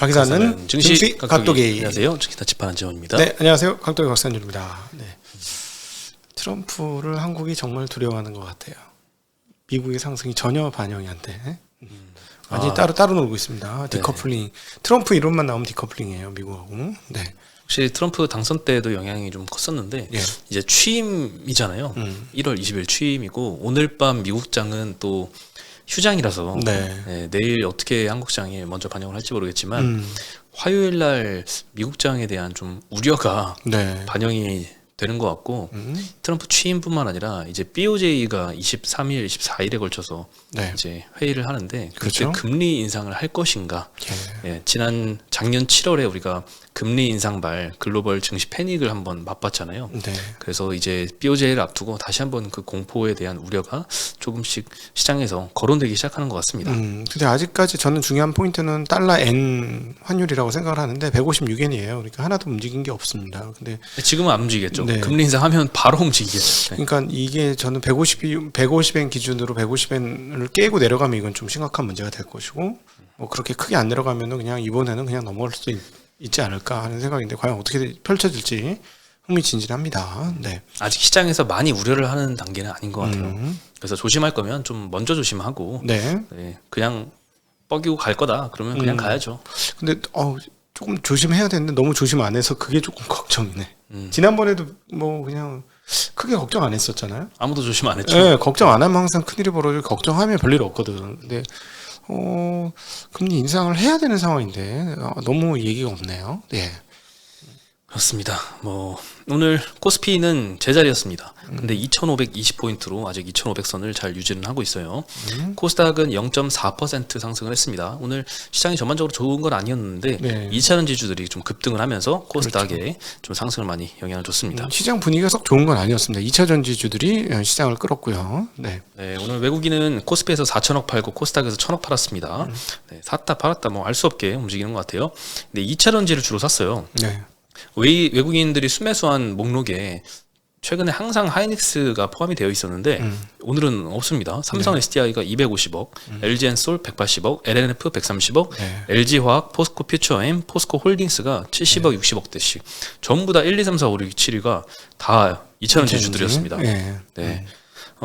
가기사는 증시 각도기. 안녕하세요. 증시타 집하는 재원입니다. 네, 안녕하세요. 각도기 박찬준입니다. 네. 트럼프를 한국이 정말 두려워하는 것 같아요. 미국의 상승이 전혀 반영이 안 돼. 완전히 따로 놀고 있습니다. 디커플링. 네. 트럼프 이론만 나오면 디커플링이에요, 미국하고. 네. 혹시 트럼프 당선 때도 영향이 좀 컸었는데 예. 이제 취임이잖아요. 1월 20일 취임이고 오늘 밤 미국장은 또 휴장이라서 네, 내일 어떻게 한국장이 먼저 반영을 할지 모르겠지만 화요일 날 미국장에 대한 좀 우려가 반영이 되는 것 같고 트럼프 취임뿐만 아니라 이제 BOJ가 23일, 24일에 걸쳐서 이제 회의를 하는데 그때 금리 인상을 할 것인가? 작년 7월에 우리가 금리 인상발 글로벌 증시 패닉을 한번 맛봤잖아요. 그래서 이제 BOJ를 앞두고 다시 한번 그 공포에 대한 우려가 조금씩 시장에서 거론되기 시작하는 것 같습니다. 근데 아직까지 저는 중요한 포인트는 달러 N 환율이라고 생각을 하는데 156엔이에요. 그러니까 하나도 움직인 게 없습니다. 근데 지금은 안 움직이겠죠. 금리 인상하면 바로 움직이겠죠. 그러니까 이게 저는 150엔 기준으로 150엔을 깨고 내려가면 이건 좀 심각한 문제가 될 것이고 뭐 그렇게 크게 안 내려가면은 그냥 이번에는 그냥 넘어갈 수도 있지 않을까 하는 생각인데 과연 어떻게 펼쳐질지 흥미진진합니다. 네. 아직 시장에서 많이 우려를 하는 단계는 아닌 것 같아요. 그래서 조심할 거면 좀 먼저 조심하고 그냥 뻐기고 갈 거다 그러면 그냥 가야죠. 근데 조금 조심해야 되는데 너무 조심 안 해서 그게 조금 걱정이네. 지난번에도 뭐 그냥 크게 걱정 안 했었잖아요. 아무도 조심 안 했죠. 네, 걱정 안 하면 항상 큰일이 벌어지고 걱정하면 별일 없거든. 근데 금리 인상을 해야 되는 상황인데 너무 얘기가 없네요. 네. 그렇습니다. 뭐 오늘 코스피는 제자리였습니다. 근데 2,520포인트로 아직 2,500선을 잘 유지는 하고 있어요. 코스닥은 0.4% 상승을 했습니다. 오늘 시장이 전반적으로 좋은 건 아니었는데 2차전 지주들이 좀 급등을 하면서 코스닥에 좀 상승을 많이 영향을 줬습니다. 시장 분위기가 썩 좋은 건 아니었습니다. 2차전 지주들이 시장을 끌었고요. 네, 오늘 외국인은 코스피에서 4천억 팔고 코스닥에서 1,000억 팔았습니다. 샀다 팔았다 뭐 알 수 없게 움직이는 것 같아요. 근데 2차전지를 주로 샀어요. 외국인들이 순매수한 목록에 최근에 항상 하이닉스가 포함이 되어 있었는데 오늘은 없습니다. 삼성 SDI가 250억, LG엔솔 180억, LNF 130억, LG화학, 포스코 퓨처엠, 포스코 홀딩스가 70억, 60억대씩 전부 다 1, 2, 3, 4, 5, 6, 7위가 다 2차전 지주들이었습니다.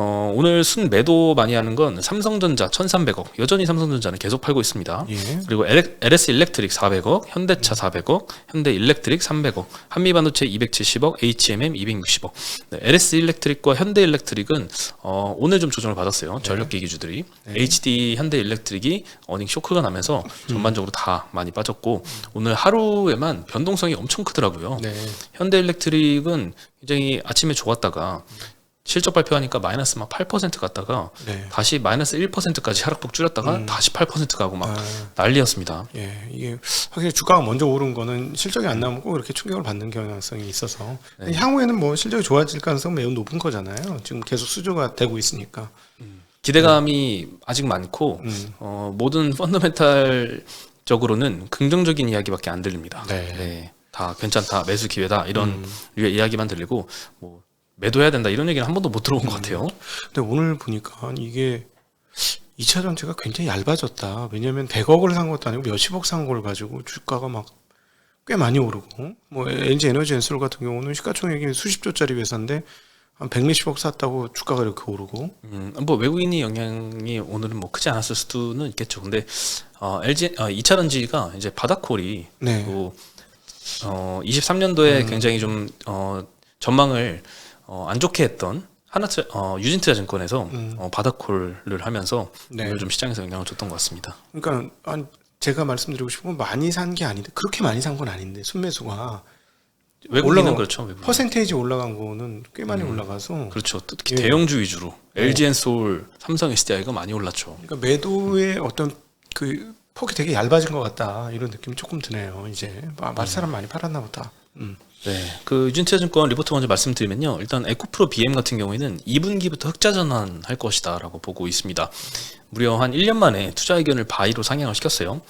오늘 순 매도 많이 하는 건 삼성전자 1,300억. 여전히 삼성전자는 계속 팔고 있습니다. 그리고 LS 일렉트릭 400억, 현대차 400억, 현대 일렉트릭 300억, 한미반도체 270억, HMM 260억. LS 일렉트릭과 현대 일렉트릭은 오늘 좀 조정을 받았어요. 전력기 기주들이. HD 현대 일렉트릭이 어닝 쇼크가 나면서 전반적으로 다 많이 빠졌고 오늘 하루에만 변동성이 엄청 크더라고요. 현대 일렉트릭은 굉장히 아침에 좋았다가 실적 발표하니까 마이너스 막 8% 갔다가 다시 마이너스 1%까지 하락폭 줄였다가 다시 8% 가고 막 난리였습니다. 이게 확실히 주가가 먼저 오른 거는 실적이 안 나오면 꼭 이렇게 충격을 받는 경향성이 있어서 향후에는 뭐 실적이 좋아질 가능성은 매우 높은 거잖아요. 지금 계속 수주가 되고 있으니까. 기대감이 아직 많고 모든 펀더멘탈적으로는 긍정적인 이야기밖에 안 들립니다. 다 괜찮다, 매수 기회다 이런 류의 이야기만 들리고 뭐 매도해야 된다 이런 얘기는 한 번도 못 들어본 것 같아요. 근데 오늘 보니까 이게 2차 전지가 굉장히 얇아졌다. 왜냐면 100억을 산 것도 아니고 몇십억 산 걸 가지고 주가가 막 꽤 많이 오르고 뭐 LG 에너지엔솔 같은 경우는 시가총액이 수십조짜리 회사인데 한 100몇십억 샀다고 주가가 이렇게 오르고 뭐 외국인이 영향이 오늘은 뭐 크지 않았을 수는 있겠죠. 근데 LG 2차 전지가 이제 바다콜이 또 23년도에 굉장히 좀 전망을 안 좋게 했던 유진투자증권에서 바닥콜을 하면서 오늘 좀 시장에서 영향을 줬던 것 같습니다. 그러니까 제가 말씀드리고 싶은 건 많이 산 게 아닌데 그렇게 많이 산 건 아닌데 순매수가 외국인은 그렇죠. 외국인. 퍼센테이지 올라간 거는 꽤 많이 올라가서 그렇죠. 특히 대형주 위주로 LG엔솔, 삼성 SDI가 많이 올랐죠. 그러니까 매도의 어떤 그 폭이 되게 얇아진 것 같다 이런 느낌이 조금 드네요. 이제 말 사람 많이 팔았나 보다. 그 유진투자증권 리포트 먼저 말씀드리면요. 일단 에코프로 BM 같은 경우에는 2분기부터 흑자 전환할 것이다라고 보고 있습니다. 무려 한 1년 만에 투자 의견을 바이로 상향을 시켰어요.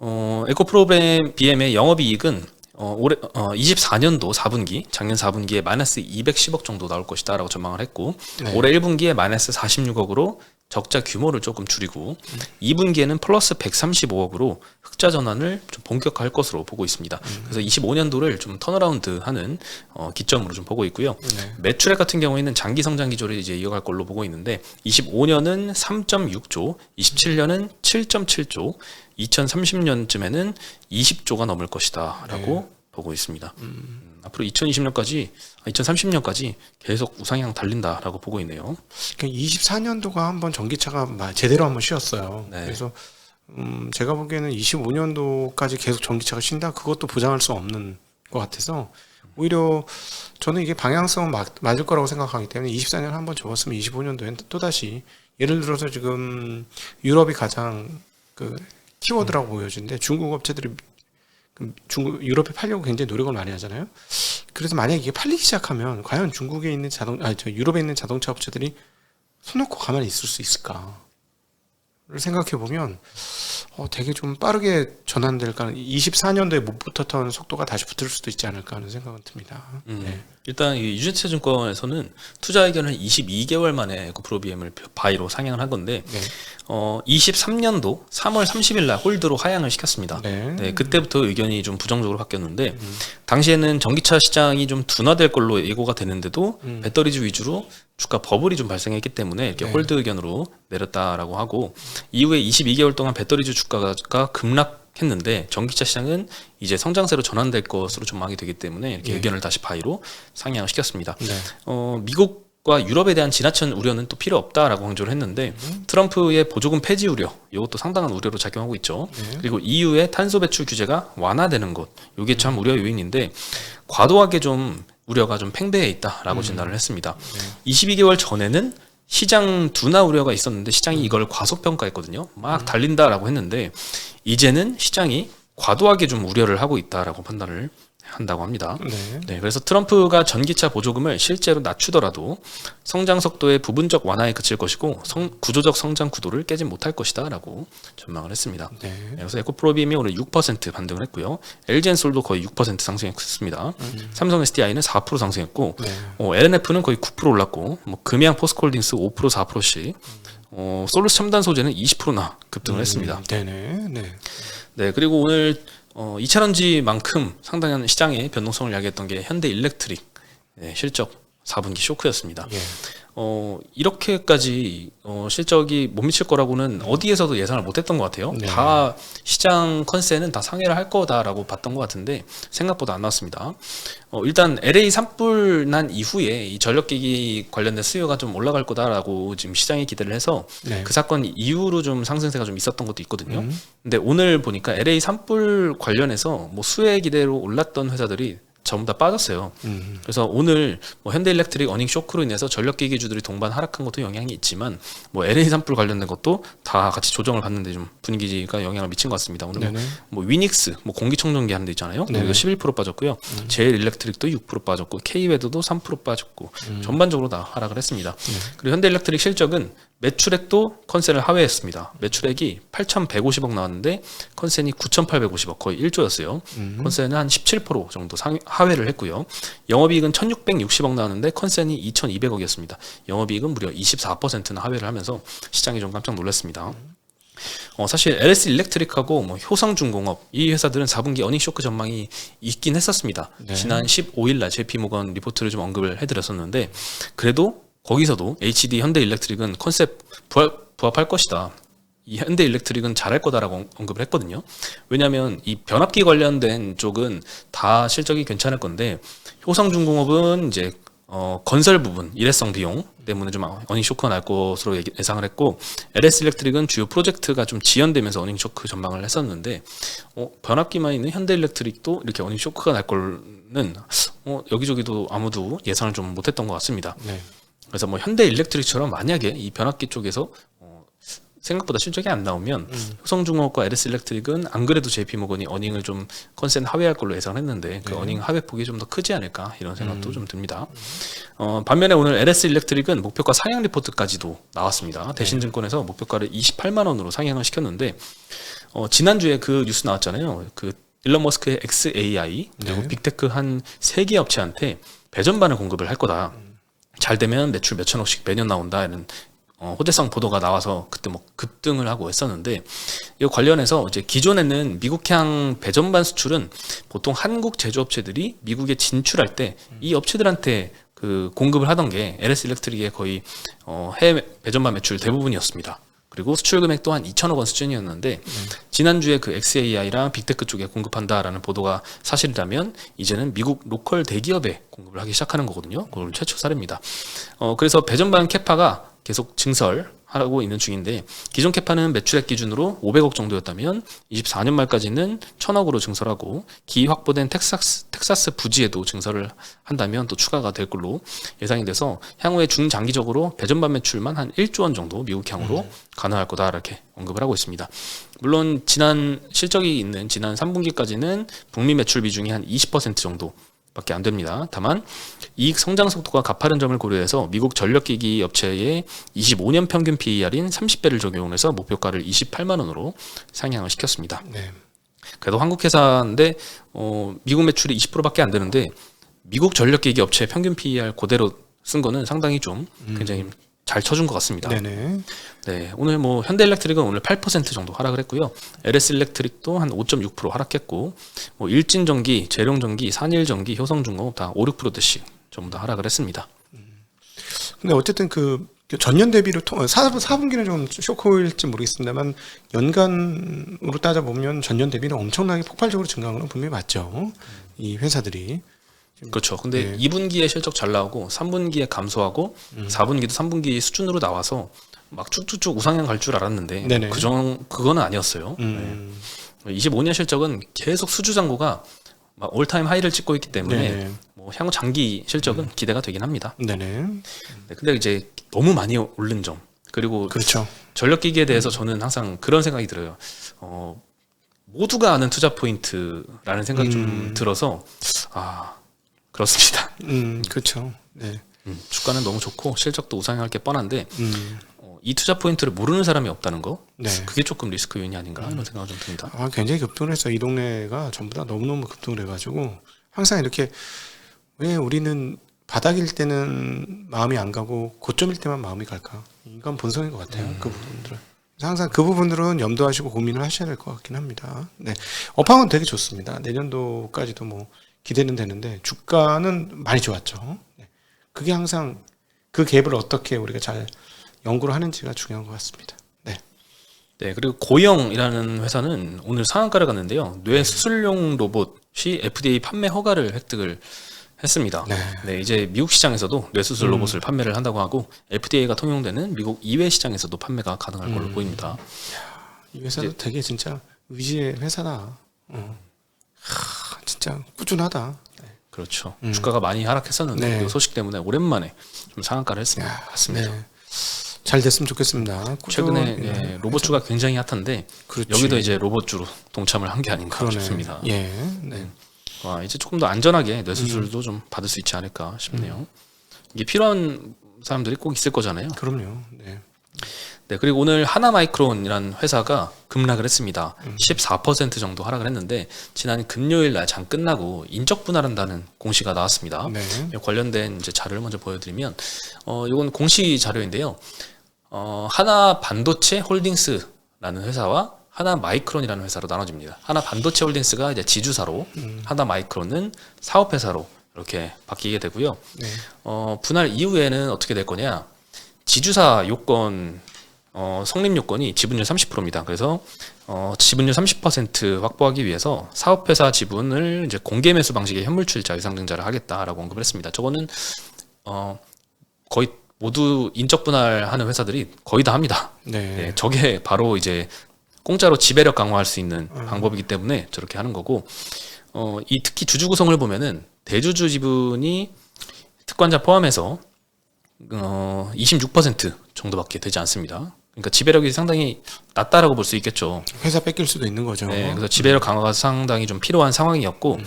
에코프로 BM의 영업이익은 올해 24년도 4분기, 작년 4분기에 마이너스 210억 정도 나올 것이다라고 전망을 했고 올해 1분기에 마이너스 46억으로 적자 규모를 조금 줄이고 2분기에는 플러스 135억으로 흑자 전환을 좀 본격화할 것으로 보고 있습니다. 그래서 25년도를 좀 턴어라운드하는 기점으로 좀 보고 있고요. 네. 매출액 같은 경우에는 장기 성장 기조를 이제 이어갈 걸로 보고 있는데 25년은 3.6조, 27년은 7.7조, 2030년쯤에는 20조가 넘을 것이다라고 보고 있습니다. 앞으로 2030년까지 계속 우상향 달린다라고 보고 있네요. 24년도가 한번 전기차가 제대로 한번 쉬었어요. 네. 그래서 제가 보기에는 25년도까지 계속 전기차가 쉰다, 그것도 보장할 수 없는 것 같아서 오히려 저는 이게 방향성은 맞을 거라고 생각하기 때문에 24년 한번 접었으면 25년도엔 또다시, 예를 들어서 지금 유럽이 가장 그 키워드라고 보여지는데 중국 업체들이 유럽에 팔려고 굉장히 노력을 많이 하잖아요. 그래서 만약에 이게 팔리기 시작하면 과연 중국에 있는 유럽에 있는 자동차 업체들이 손 놓고 가만히 있을 수 있을까를 생각해 보면 되게 좀 빠르게 전환될까, 24년도에 못 붙었던 속도가 다시 붙을 수도 있지 않을까 하는 생각은 듭니다. 네. 일단 이 유진차증권에서는 투자 의견을 22개월 만에 에코프로비엠을 바이로 상향을 한 건데 23년도 3월 30일 날 홀드로 하향을 시켰습니다. 네, 그때부터 의견이 좀 부정적으로 바뀌었는데 당시에는 전기차 시장이 좀 둔화될 걸로 예고가 되는데도 배터리주 위주로 주가 버블이 좀 발생했기 때문에 이렇게 홀드 의견으로 내렸다라고 하고, 이후에 22개월 동안 배터리주 주가가 급락했는데 전기차 시장은 이제 성장세로 전환될 것으로 전망이 되기 때문에 이렇게 의견을 다시 바이로 상향을 시켰습니다. 미국과 유럽에 대한 지나친 우려는 또 필요 없다라고 강조를 했는데 트럼프의 보조금 폐지 우려, 이것도 상당한 우려로 작용하고 있죠. 그리고 EU의 탄소 배출 규제가 완화되는 것, 이게 참 우려 요인인데 과도하게 좀 우려가 좀 팽배해 있다라고 진단을 했습니다. 22개월 전에는 시장 둔화 우려가 있었는데 시장이 이걸 과소평가했거든요. 막 달린다라고 했는데 이제는 시장이 과도하게 좀 우려를 하고 있다라고 판단을 한다고 합니다. 네, 그래서 트럼프가 전기차 보조금을 실제로 낮추더라도 성장 속도의 부분적 완화에 그칠 것이고 구조적 성장 구도를 깨지 못할 것이다라고 전망을 했습니다. 그래서 에코프로비엠이 오늘 6% 반등을 했고요. LG엔솔도 거의 6% 상승했습니다. 삼성 SDI는 4% 상승했고 LNF는 거의 9% 올랐고 금양 포스코홀딩스 5% 4%씩 솔루스 첨단 소재는 20%나 급등을 했습니다. 네, 그리고 오늘 2차전지만큼 상당한 시장의 변동성을 야기했던 게 현대일렉트릭 실적 4분기 쇼크였습니다. 이렇게까지 실적이 못 미칠 거라고는 어디에서도 예상을 못했던 것 같아요. 다 시장 컨센은 다 상회를 할 거다라고 봤던 것 같은데 생각보다 안 나왔습니다. 일단 LA 산불 난 이후에 이 전력기기 관련된 수요가 좀 올라갈 거다라고 지금 시장이 기대를 해서 그 사건 이후로 좀 상승세가 좀 있었던 것도 있거든요. 근데 오늘 보니까 LA 산불 관련해서 뭐 수혜 기대로 올랐던 회사들이 전부 다 빠졌어요. 그래서 오늘 현대일렉트릭 어닝 쇼크로 인해서 전력기기주들이 동반 하락한 것도 영향이 있지만 LA 산불 관련된 것도 다 같이 조정을 받는데 좀 분위기가 영향을 미친 것 같습니다. 오늘 위닉스 공기청정기 하는 데 있잖아요. 여기도 11% 빠졌고요. 제일일렉트릭도 6% 빠졌고 K웨더도 3% 빠졌고 전반적으로 다 하락을 했습니다. 그리고 현대일렉트릭 실적은 매출액도 컨센을 하회했습니다. 매출액이 8,150억 나왔는데 컨센이 9,850억, 거의 1조였어요. 컨센은 한 17% 정도 하회를 했고요. 영업이익은 1,660억 나왔는데 컨센이 2,200억이었습니다. 영업이익은 무려 24%나 하회를 하면서 시장이 좀 깜짝 놀랐습니다. 사실 LS 일렉트릭하고 효성중공업 이 회사들은 4분기 어닝 쇼크 전망이 있긴 했었습니다. 지난 15일날 JP모건 리포트를 좀 언급을 해드렸었는데 그래도 거기서도 HD 현대일렉트릭은 컨셉 부합할 것이다. 이 현대일렉트릭은 잘할 거다라고 언급을 했거든요. 왜냐하면 이 변압기 관련된 쪽은 다 실적이 괜찮을 건데 효성중공업은 이제 건설 부분 일회성 비용 때문에 좀 어닝 쇼크가 날 것으로 예상을 했고 LS 일렉트릭은 주요 프로젝트가 좀 지연되면서 어닝 쇼크 전망을 했었는데 변압기만 있는 현대일렉트릭도 이렇게 어닝 쇼크가 날 거는 여기저기도 아무도 예상을 좀 못했던 것 같습니다. 그래서 현대일렉트릭처럼 만약에 이 변압기 쪽에서 생각보다 실적이 안 나오면 효성중공업과 LS 일렉트릭은 안 그래도 JP모건이 어닝을 좀 컨센 하회할 걸로 예상했는데 그 어닝 하회폭이 좀 더 크지 않을까 이런 생각도 좀 듭니다. 반면에 오늘 LS 일렉트릭은 목표가 상향 리포트까지도 나왔습니다. 대신증권에서 목표가를 28만 원으로 상향을 시켰는데 지난주에 그 뉴스 나왔잖아요. 그 일론 머스크의 XAI 그리고 빅테크 한 3개 업체한테 배전반을 공급을 할 거다. 잘 되면 매출 몇천억씩 매년 나온다. 이런 호재성 보도가 나와서 그때 뭐 급등을 하고 했었는데, 이 관련해서 이제 기존에는 미국향 배전반 수출은 보통 한국 제조업체들이 미국에 진출할 때 이 업체들한테 그 공급을 하던 게 LS 일렉트릭의 거의 해외 배전반 매출 대부분이었습니다. 그리고 수출 금액 또한 2천억 원 수준이었는데 지난주에 그 XAI랑 빅테크 쪽에 공급한다라는 보도가 사실이라면 이제는 미국 로컬 대기업에 공급을 하기 시작하는 거거든요. 그건 최초 사례입니다. 그래서 배전반 캐파가 계속 증설하고 있는 중인데, 기존 캐파는 매출액 기준으로 500억 정도였다면 24년 말까지는 1000억으로 증설하고 기 확보된 텍사스 부지에도 증설을 한다면 또 추가가 될 걸로 예상이 돼서 향후에 중장기적으로 배전반 매출만 한 1조 원 정도 미국향으로 가능할 거다, 이렇게 언급을 하고 있습니다. 물론 지난 실적이 있는 지난 3분기까지는 북미 매출 비중이 한 20% 정도 밖에 안 됩니다. 다만 이익 성장 속도가 가파른 점을 고려해서 미국 전력기기 업체의 25년 평균 PER인 30배를 적용해서 목표가를 28만 원으로 상향을 시켰습니다. 네. 그래도 한국 회사인데 미국 매출이 20%밖에 안 되는데 미국 전력기기 업체 평균 PER 그대로 쓴 거는 상당히 좀 굉장히 잘 쳐준 것 같습니다. 네네. 네, 오늘 뭐 현대일렉트릭은 오늘 8% 정도 하락을 했고요. LS 일렉트릭도 한 5.6% 하락했고, 뭐 일진전기, 재룡전기, 산일전기, 효성중공업 다 5, 6%씩 전부 다 하락을 했습니다. 근데 어쨌든 그 전년 대비로 4분기는 좀 쇼크일지 모르겠습니다만 연간으로 따져보면 전년 대비는 엄청나게 폭발적으로 증가한 건 분명히 맞죠. 이 회사들이. 그렇죠. 근데 네. 2분기에 실적 잘 나오고 3분기에 감소하고 4분기도 3분기 수준으로 나와서 막 쭉쭉쭉 우상향 갈 줄 알았는데 네네. 그거는 아니었어요. 네. 25년 실적은 계속 수주잔고가 막 올타임 하이를 찍고 있기 때문에 네네. 뭐 향후 장기 실적은 기대가 되긴 합니다. 네네. 네, 근데 이제 너무 많이 오른 점, 그리고 그렇죠. 전력기기에 대해서 저는 항상 그런 생각이 들어요. 모두가 아는 투자 포인트라는 생각이 좀 들어서 그렇습니다. 그렇죠. 네. 주가는 너무 좋고 실적도 우상향할 게 뻔한데 이 투자 포인트를 모르는 사람이 없다는 거, 네. 그게 조금 리스크 요인이 아닌가 이런 생각이 좀 듭니다. 굉장히 급등을 했어요. 이 동네가 전부 다 너무너무 급등을 해가지고 항상 이렇게 왜 우리는 바닥일 때는 마음이 안 가고 고점일 때만 마음이 갈까? 인간 본성인 것 같아요. 그 부분들은. 항상 그 부분들은 염두하시고 고민을 하셔야 될 것 같긴 합니다. 네. 업황은 되게 좋습니다. 내년도까지도 뭐 기대는 되는데 주가는 많이 좋았죠. 네. 그게 항상 그 갭을 어떻게 우리가 잘 연구를 하는지가 중요한 것 같습니다. 네. 네, 그리고 고영이라는 회사는 오늘 상한가를 갔는데요. 뇌 수술용 로봇이 FDA 판매 허가를 획득을 했습니다. 네. 네, 이제 미국 시장에서도 뇌수술 로봇을 판매를 한다고 하고 FDA가 통용되는 미국 이외 시장에서도 판매가 가능할 걸로 보입니다. 이 회사도 되게 진짜 의지의 회사다. 진짜 꾸준하다. 그렇죠. 주가가 많이 하락했었는데 네. 그 소식 때문에 오랜만에 좀 상한가를 했습니다. 같습니다. 네. 잘 됐으면 좋겠습니다. 최근에 로봇주가 굉장히 핫한데 그렇지. 여기도 이제 로봇주로 동참을 한 게 아닌가 싶습니다. 예. 네. 이제 조금 더 안전하게 뇌수술도 좀 받을 수 있지 않을까 싶네요. 이게 필요한 사람들이 꼭 있을 거잖아요. 그럼요. 네. 네, 그리고 오늘 하나마이크론이라는 회사가 급락을 했습니다. 14% 정도 하락을 했는데 지난 금요일 날 장 끝나고 인적 분할한다는 공시가 나왔습니다. 네. 관련된 이제 자료를 먼저 보여드리면 이건 공시 자료인데요. 하나 반도체 홀딩스라는 회사와 하나 마이크론이라는 회사로 나눠집니다. 하나 반도체 홀딩스가 이제 지주사로, 하나 마이크론은 사업회사로 이렇게 바뀌게 되고요. 네. 분할 이후에는 어떻게 될 거냐? 지주사 요건 성립 요건이 지분율 30%입니다. 그래서 지분율 30% 확보하기 위해서 사업회사 지분을 이제 공개 매수 방식의 현물출자 유상증자를 하겠다라고 언급을 했습니다. 저거는 거의 모두 인적 분할하는 회사들이 거의 다 합니다. 네. 네, 저게 바로 이제 공짜로 지배력 강화할 수 있는 방법이기 때문에 저렇게 하는 거고, 이 특히 주주 구성을 보면은 대주주 지분이 특권자 포함해서 26% 정도밖에 되지 않습니다. 그러니까 지배력이 상당히 낮다라고 볼 수 있겠죠. 회사 뺏길 수도 있는 거죠. 네, 그래서 지배력 강화가 상당히 좀 필요한 상황이었고,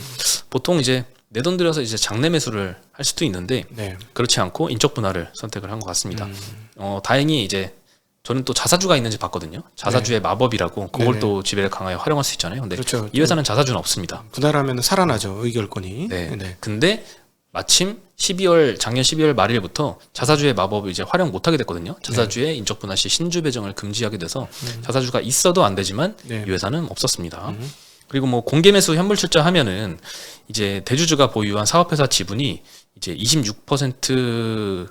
보통 이제 내 돈 들여서 이제 장내 매수를 할 수도 있는데 네. 그렇지 않고 인적 분할을 선택을 한 것 같습니다. 다행히 이제 저는 또 자사주가 있는지 봤거든요. 자사주의 마법이라고 그걸 네네. 또 지배력 강화에 활용할 수 있잖아요. 근데 그렇죠. 이 회사는 자사주는 없습니다. 분할하면 살아나죠. 의결권이. 네. 네. 근데 마침 작년 12월 말일부터 자사주의 마법을 이제 활용 못하게 됐거든요. 자사주의 인적 분할 시 신주 배정을 금지하게 돼서 자사주가 있어도 안 되지만 이 회사는 없었습니다. 그리고 뭐 공개 매수 현물 출자 하면은 이제 대주주가 보유한 사업회사 지분이 이제 26%를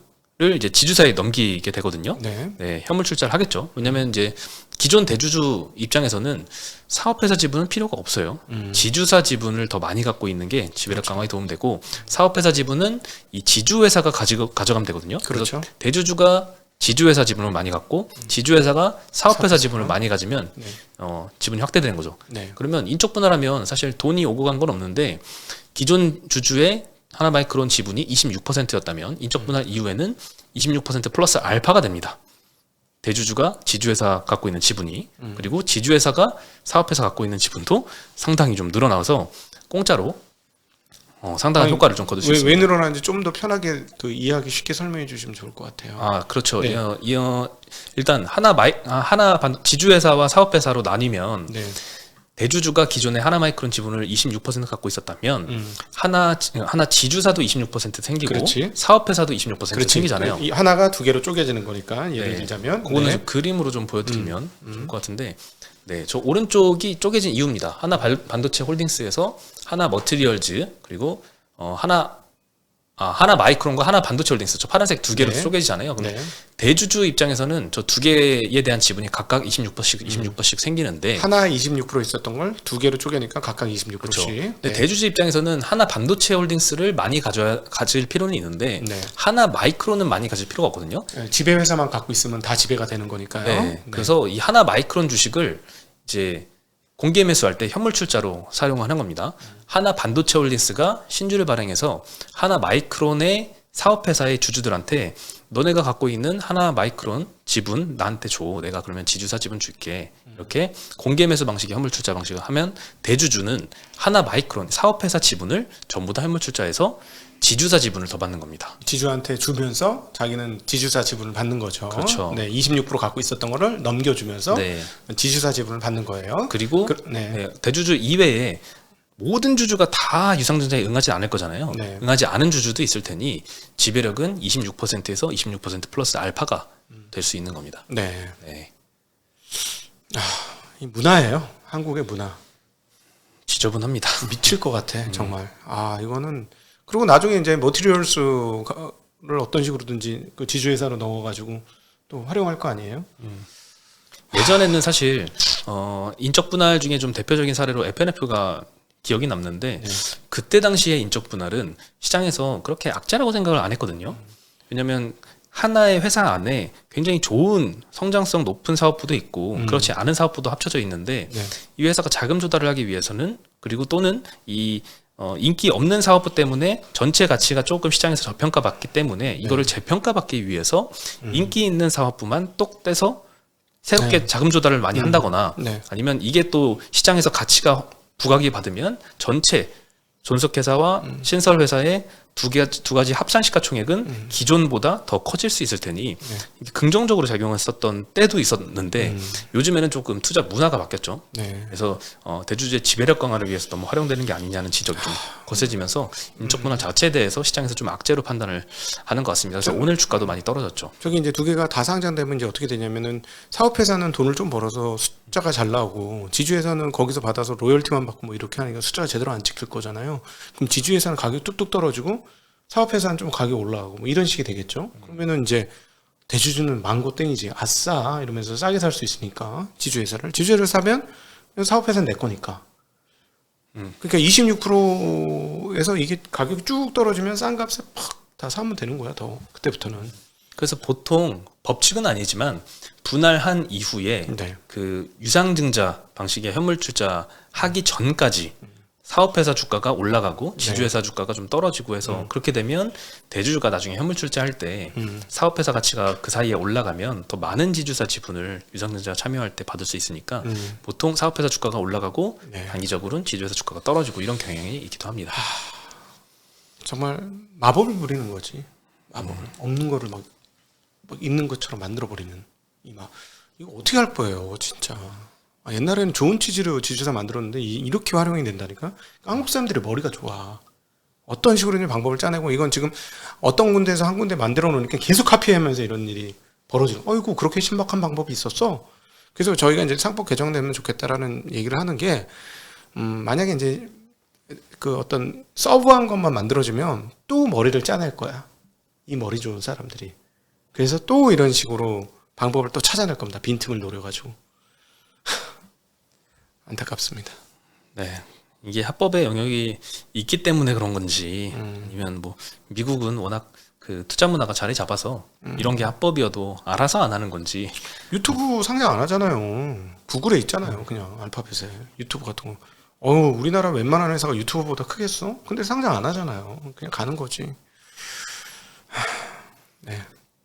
이제 지주사에 넘기게 되거든요. 네, 현물 출자를 하겠죠. 왜냐면 이제 기존 대주주 입장에서는 사업회사 지분은 필요가 없어요. 지주사 지분을 더 많이 갖고 있는 게 지배력 강화에 도움되고, 사업회사 지분은 이 지주회사가 가져가면 되거든요. 그렇죠. 그래서 대주주가 지주회사 지분을 많이 갖고 지주회사가 사업회사 지분을 많이 가지면 지분이 확대되는 거죠. 그러면 인적 분할하면 사실 돈이 오고 간 건 없는데, 기존 주주의 하나마이크론 지분이 26%였다면 인적 분할 이후에는 26% 플러스 알파가 됩니다. 대주주가 지주회사 갖고 있는 지분이, 그리고 지주회사가 사업회사 갖고 있는 지분도 상당히 좀 늘어나서 공짜로 상당한 효과를 좀 거둘 수 있습니다. 왜 늘어나는지 좀 더 편하게 이해하기 쉽게 설명해 주시면 좋을 것 같아요. 아, 그렇죠. 일단 지주회사와 사업회사로 나뉘면 대주주가 기존에 하나마이크론 지분을 26% 갖고 있었다면 하나 지주사도 26% 생기고 그렇지. 사업회사도 26% 생기잖아요. 이 하나가 두 개로 쪼개지는 거니까 예를 들자면 그거는 좀 그림으로 좀 보여드리면 좋을 것 같은데, 저 오른쪽이 쪼개진 이유입니다. 하나 반도체 홀딩스에서 하나 머티리얼즈, 그리고 하나 마이크론과 하나 반도체 홀딩스, 저 파란색 두 개로 쪼개지잖아요. 그럼 대주주 입장에서는 저 두 개에 대한 지분이 각각 26%씩 생기는데, 하나 26% 있었던 걸 두 개로 쪼개니까 각각 26%씩. 그렇죠. 근데 대주주 입장에서는 하나 반도체 홀딩스를 많이 가질 필요는 있는데 하나 마이크론은 많이 가질 필요가 없거든요. 지배 회사만 갖고 있으면 다 지배가 되는 거니까요. 그래서 이 하나 마이크론 주식을 이제 공개 매수할 때 현물 출자로 사용하는 겁니다. 하나 반도체 홀딩스가 신주를 발행해서 하나 마이크론의 사업회사의 주주들한테 너네가 갖고 있는 하나 마이크론 지분 나한테 줘. 내가 그러면 지주사 지분 줄게. 이렇게 공개 매수 방식의 현물 출자 방식을 하면 대주주는 하나 마이크론 사업회사 지분을 전부 다 현물 출자해서 지주사 지분을 더 받는 겁니다. 지주한테 주면서 자기는 지주사 지분을 받는 거죠. 그렇죠. 26% 갖고 있었던 거를 넘겨주면서 지주사 지분을 받는 거예요. 그리고 대주주 이외에 모든 주주가 다 유상증자에 응하지 않을 거잖아요. 응하지 않은 주주도 있을 테니 지배력은 26%에서 26% 플러스 알파가 될 수 있는 겁니다. 이 문화예요. 한국의 문화. 지저분합니다. 미칠 것 같아. 정말. 이거는 그리고 나중에 이제 머티리얼스를 어떤 식으로든지 그 지주회사로 넣어가지고 또 활용할 거 아니에요? 예전에는 사실 인적 분할 중에 좀 대표적인 사례로 FNF가 기억이 남는데 그때 당시에 인적 분할은 시장에서 그렇게 악재라고 생각을 안 했거든요. 왜냐하면 하나의 회사 안에 굉장히 좋은 성장성 높은 사업부도 있고 그렇지 않은 사업부도 합쳐져 있는데 이 회사가 자금 조달을 하기 위해서는, 그리고 또는 이 인기 없는 사업부 때문에 전체 가치가 조금 시장에서 저평가받기 때문에 이거를 재평가받기 위해서 인기 있는 사업부만 똑 떼서 새롭게 자금 조달을 많이 한다거나 아니면 이게 또 시장에서 가치가 부각이 받으면 전체 존속회사와 신설회사의 두 가지 합산 시가총액은 기존보다 더 커질 수 있을 테니 이게 긍정적으로 작용했었던 때도 있었는데 요즘에는 조금 투자 문화가 바뀌었죠. 그래서 대주주의 지배력 강화를 위해서 너무 활용되는 게 아니냐는 지적이 좀 거세지면서 인적 분할 자체에 대해서 시장에서 좀 악재로 판단을 하는 것 같습니다. 그래서 오늘 주가도 많이 떨어졌죠. 저기 이제 두 개가 다 상장되면 이제 어떻게 되냐면은 사업회사는 돈을 좀 벌어서 숫자가 잘 나오고 지주회사는 거기서 받아서 로열티만 받고 뭐 이렇게 하니까 숫자가 제대로 안 찍힐 거잖아요. 그럼 지주회사는 가격이 뚝뚝 떨어지고 사업회사는 좀 가격이 올라가고 뭐 이런 식이 되겠죠. 그러면은 이제 대주주는 망고 땡이지. 아싸 이러면서 싸게 살 수 있으니까 지주회사를 사면 사업회사는 내 거니까. 그러니까 26%에서 이게 가격이 쭉 떨어지면 싼 값에 팍 다 사면 되는 거야. 더 그때부터는. 그래서 보통 법칙은 아니지만 분할한 이후에 그 유상증자 방식의 현물 출자 하기 전까지 사업회사 주가가 올라가고 지주회사 주가가 좀 떨어지고 해서 그렇게 되면 대주주가 나중에 현물 출자할 때 사업회사 가치가 그 사이에 올라가면 더 많은 지주사 지분을 유상증자가 참여할 때 받을 수 있으니까 보통 사업회사 주가가 올라가고 단기적으로는 지주회사 주가가 떨어지고 이런 경향이 있기도 합니다. 정말 마법을 부리는 거지. 없는 거를 막 있는 것처럼 만들어 버리는 이거 어떻게 할 거예요, 진짜. 옛날에는 좋은 취지로 지주사 만들었는데 이렇게 활용이 된다니까. 한국 사람들이 머리가 좋아. 어떤 식으로든 방법을 짜내고 이건 지금 어떤 군데에서 한 군데 만들어 놓으니까 계속 카피하면서 이런 일이 벌어지는. 어이구 그렇게 신박한 방법이 있었어. 그래서 저희가 이제 상법 개정되면 좋겠다라는 얘기를 하는 게 만약에 이제 그 어떤 서브한 것만 만들어지면 또 머리를 짜낼 거야. 이 머리 좋은 사람들이. 그래서 또 이런 식으로 방법을 또 찾아낼 겁니다. 빈틈을 노려가지고. 안타깝습니다. 네. 이게 합법의 영역이 있기 때문에 그런 건지 아니면 뭐 미국은 워낙 그 투자 문화가 자리 잡아서 이런 게 합법이어도 알아서 안 하는 건지. 유튜브 상장 안 하잖아요. 구글에 있잖아요. 그냥 알파벳에 유튜브 같은 거. 우리나라 웬만한 회사가 유튜브보다 크겠어? 근데 상장 안 하잖아요. 그냥 가는 거지. 네.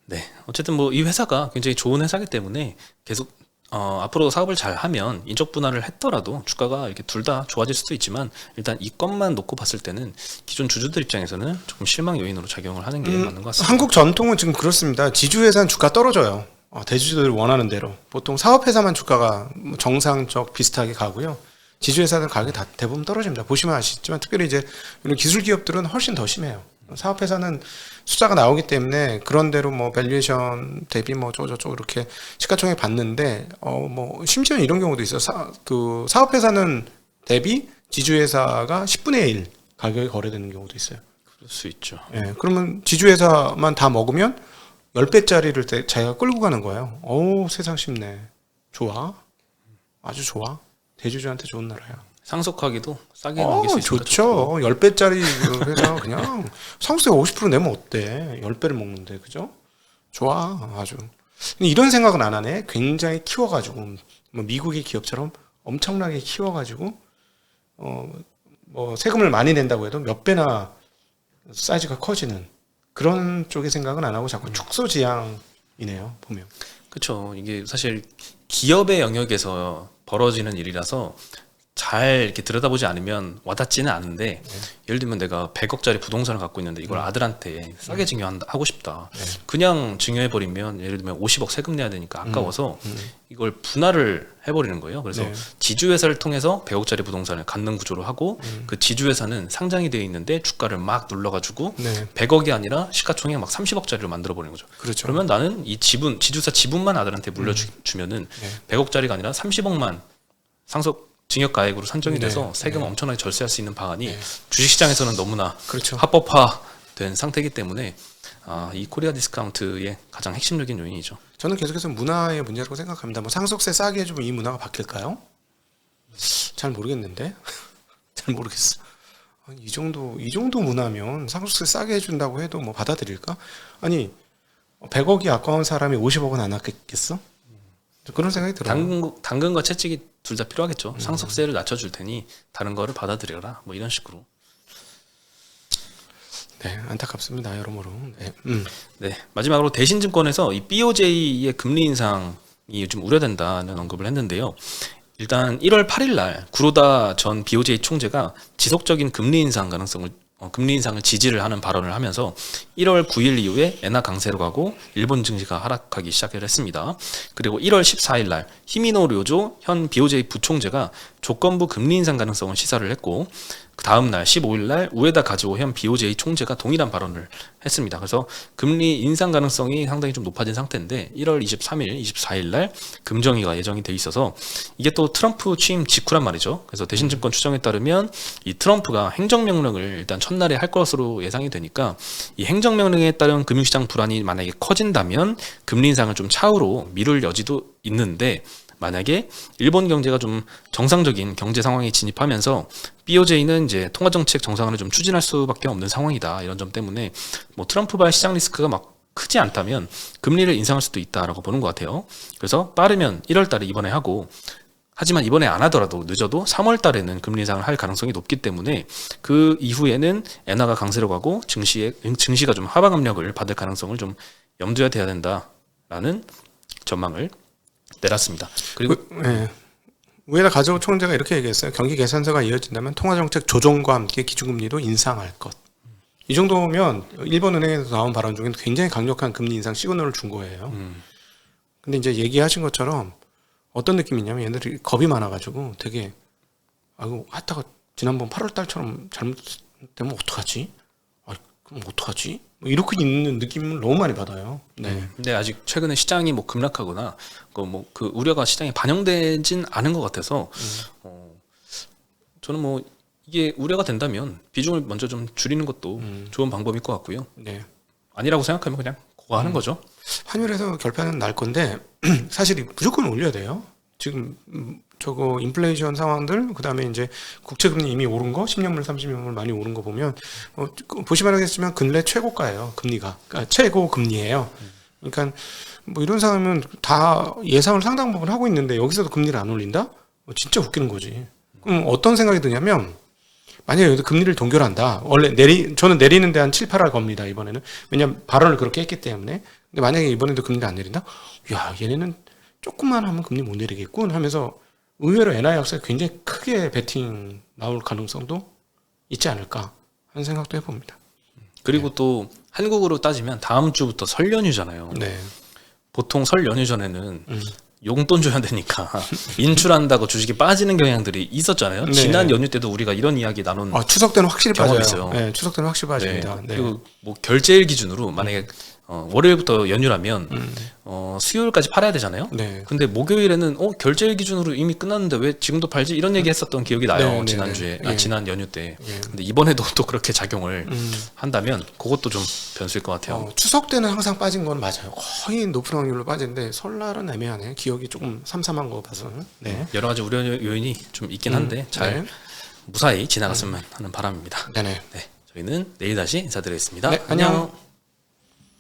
네. 어쨌든 뭐 이 회사가 굉장히 좋은 회사이기 때문에 계속 앞으로 사업을 잘 하면 인적 분할을 했더라도 주가가 이렇게 둘 다 좋아질 수도 있지만 일단 이 건만 놓고 봤을 때는 기존 주주들 입장에서는 조금 실망 요인으로 작용을 하는 게 맞는 것 같습니다. 한국 전통은 지금 그렇습니다. 지주회사는 주가 떨어져요. 대주주들이 원하는 대로. 보통 사업회사만 주가가 정상적 비슷하게 가고요. 지주회사는 가격이 다 대부분 떨어집니다. 보시면 아시겠지만 특별히 이제 이런 기술 기업들은 훨씬 더 심해요. 사업회사는 숫자가 나오기 때문에 그런 대로 뭐 밸류에이션 대비 뭐 저저저 이렇게 시가총액 받는데 뭐 심지어 이런 경우도 있어요. 그 사업회사는 대비 지주회사가 10분의 1 가격에 거래되는 경우도 있어요. 그럴 수 있죠. 예, 그러면 지주회사만 다 먹으면 10배짜리를 자기가 끌고 가는 거예요. 세상 쉽네. 좋아. 아주 좋아. 대주주한테 좋은 나라야. 상속하기도 싸게 넘길 수 있으니까 좋죠. 10배짜리 회사 그냥 상속세 50% 내면 어때? 10배를 먹는데 그죠? 좋아. 아주. 근데 이런 생각은 안 하네. 굉장히 키워가지고 뭐 미국의 기업처럼 엄청나게 키워가지고 뭐 세금을 많이 낸다고 해도 몇 배나 사이즈가 커지는 그런 쪽의 생각은 안 하고 자꾸 축소지향이네요. 보면. 그렇죠. 이게 사실 기업의 영역에서 벌어지는 일이라서 잘 이렇게 들여다보지 않으면 와닿지는 않은데 예를 들면 내가 100억짜리 부동산을 갖고 있는데 이걸 아들한테 싸게 증여하고 싶다. 그냥 증여해버리면 예를 들면 50억 세금 내야 되니까 아까워서 이걸 분할을 해버리는 거예요. 그래서 지주회사를 통해서 100억짜리 부동산을 갖는 구조로 하고 그 지주회사는 상장이 되어 있는데 주가를 막 눌러가지고 100억이 아니라 시가총액 막 30억짜리로 만들어버리는 거죠. 그렇죠. 그러면 나는 이 지분, 지주사 지분만 아들한테 물려주면은 100억짜리가 아니라 30억만 상속 증여가액으로 산정이 돼서 세금 엄청나게 절세할 수 있는 방안이 주식시장에서는 너무나 그렇죠. 합법화된 상태이기 때문에 이 코리아 디스카운트의 가장 핵심적인 요인이죠. 저는 계속해서 문화의 문제라고 생각합니다. 뭐 상속세 싸게 해주면 이 문화가 바뀔까요? 잘 모르겠는데. 잘 모르겠어. 아니, 이 정도 문화면 상속세 싸게 해준다고 해도 뭐 받아들일까? 아니 100억이 아까운 사람이 50억은 안 아꼈겠어? 그런 생각이 들어요. 당근과 채찍이 둘 다 필요하겠죠. 상속세를 낮춰줄 테니 다른 거를 받아들여라. 뭐 이런 식으로. 네, 안타깝습니다. 여러모로. 네. 네, 마지막으로 대신증권에서 이 BOJ의 금리 인상이 좀 우려된다는 언급을 했는데요. 일단 1월 8일 날 구로다 전 BOJ 총재가 지속적인 금리 인상을 지지를 하는 발언을 하면서 1월 9일 이후에 엔화 강세로 가고 일본 증시가 하락하기 시작을 했습니다. 그리고 1월 14일 날 히미노 료조 현 BOJ 부총재가 조건부 금리 인상 가능성을 시사를 했고 그 다음 날 15일 날 우에다 가즈오 현 BOJ 총재가 동일한 발언을 했습니다. 그래서 금리 인상 가능성이 상당히 좀 높아진 상태인데 1월 23일, 24일 날 금정위가 예정이 돼 있어서 이게 또 트럼프 취임 직후란 말이죠. 그래서 대신증권 추정에 따르면 이 트럼프가 행정명령을 일단 첫날에 할 것으로 예상이 되니까 이 행정명령에 따른 금융시장 불안이 만약에 커진다면 금리 인상을 좀 차후로 미룰 여지도 있는데 만약에 일본 경제가 좀 정상적인 경제 상황에 진입하면서 BOJ는 이제 통화정책 정상화를 좀 추진할 수밖에 없는 상황이다. 이런 점 때문에 뭐 트럼프발 시장 리스크가 막 크지 않다면 금리를 인상할 수도 있다라고 보는 것 같아요. 그래서 빠르면 1월 달에 이번에 하고 하지만 이번에 안 하더라도 늦어도 3월 달에는 금리 인상을 할 가능성이 높기 때문에 그 이후에는 엔화가 강세로 가고 증시가 좀 하방 압력을 받을 가능성을 좀 염두에 둬야 된다라는 전망을 내놨습니다. 그리고 우에다 가즈오 총재가 이렇게 얘기했어요. 경기 개선세가 이어진다면 통화정책 조정과 함께 기준금리도 인상할 것. 이 정도면 일본은행에서 나온 발언 중에 굉장히 강력한 금리 인상 시그널을 준 거예요. 근데 이제 얘기하신 것처럼 어떤 느낌이냐면 얘네들이 겁이 많아가지고 되게 하다가 지난번 8월 달처럼 잘못 되면 어떡하지? 아, 그럼 어떡하지? 뭐 이렇게 있는 느낌을 너무 많이 받아요. 네. 근데 아직 최근에 시장이 뭐 급락하거나 그 우려가 시장에 반영되진 않은 것 같아서 저는 뭐 이게 우려가 된다면 비중을 먼저 좀 줄이는 것도 좋은 방법일 것 같고요. 네. 아니라고 생각하면 그냥 그거 하는 거죠. 환율에서 결판은 날 건데 사실 무조건 올려야 돼요. 지금 저거 인플레이션 상황들 그다음에 이제 국채 금리 이미 오른 거 10년물 30년물 많이 오른 거 보면 보시면 알겠지만 근래 최고가예요. 금리가 그러니까 최고 금리예요. 그러니까 뭐 이런 상황이면 다 예상을 상당 부분 하고 있는데 여기서도 금리를 안 올린다? 진짜 웃기는 거지. 그럼 어떤 생각이 드냐면 만약에 여기서 금리를 동결한다. 원래 저는 내리는데 한 7, 8할 겁니다. 이번에는. 왜냐면 발언을 그렇게 했기 때문에. 근데 만약에 이번에도 금리를 안 내린다? 야, 얘네는 조금만 하면 금리 못 내리겠군 하면서 의외로 엔화의 약세가 굉장히 크게 베팅 나올 가능성도 있지 않을까 하는 생각도 해봅니다. 그리고 또 한국으로 따지면 다음 주부터 설 연휴잖아요. 네. 보통 설 연휴 전에는 용돈 줘야 되니까 인출한다고 주식이 빠지는 경향들이 있었잖아요. 네. 지난 연휴 때도 우리가 이런 이야기 나눈 추석 때는 확실히 경험이 빠져요. 있어요. 네, 추석 때는 확실히 빠집니다. 네. 그리고 뭐 결제일 기준으로 만약에 월요일부터 연휴라면 수요일까지 팔아야 되잖아요. 네. 근데 목요일에는 결제일 기준으로 이미 끝났는데 왜 지금도 팔지? 이런 얘기 했었던 기억이 나요. 네, 네, 지난주에 네. 지난 연휴 때. 네. 근데 이번에도 또 그렇게 작용을 한다면 그것도 좀 변수일 것 같아요. 추석 때는 항상 빠진 건 맞아요. 거의 높은 확률로 빠지는데 설날은 애매하네. 기억이 조금 삼삼한 거 봐서는. 네. 여러 가지 우려 요인이 좀 있긴 한데 잘 네. 무사히 지나갔으면 하는 바람입니다. 네네. 네, 저희는 내일 다시 인사드리겠습니다. 네, 안녕.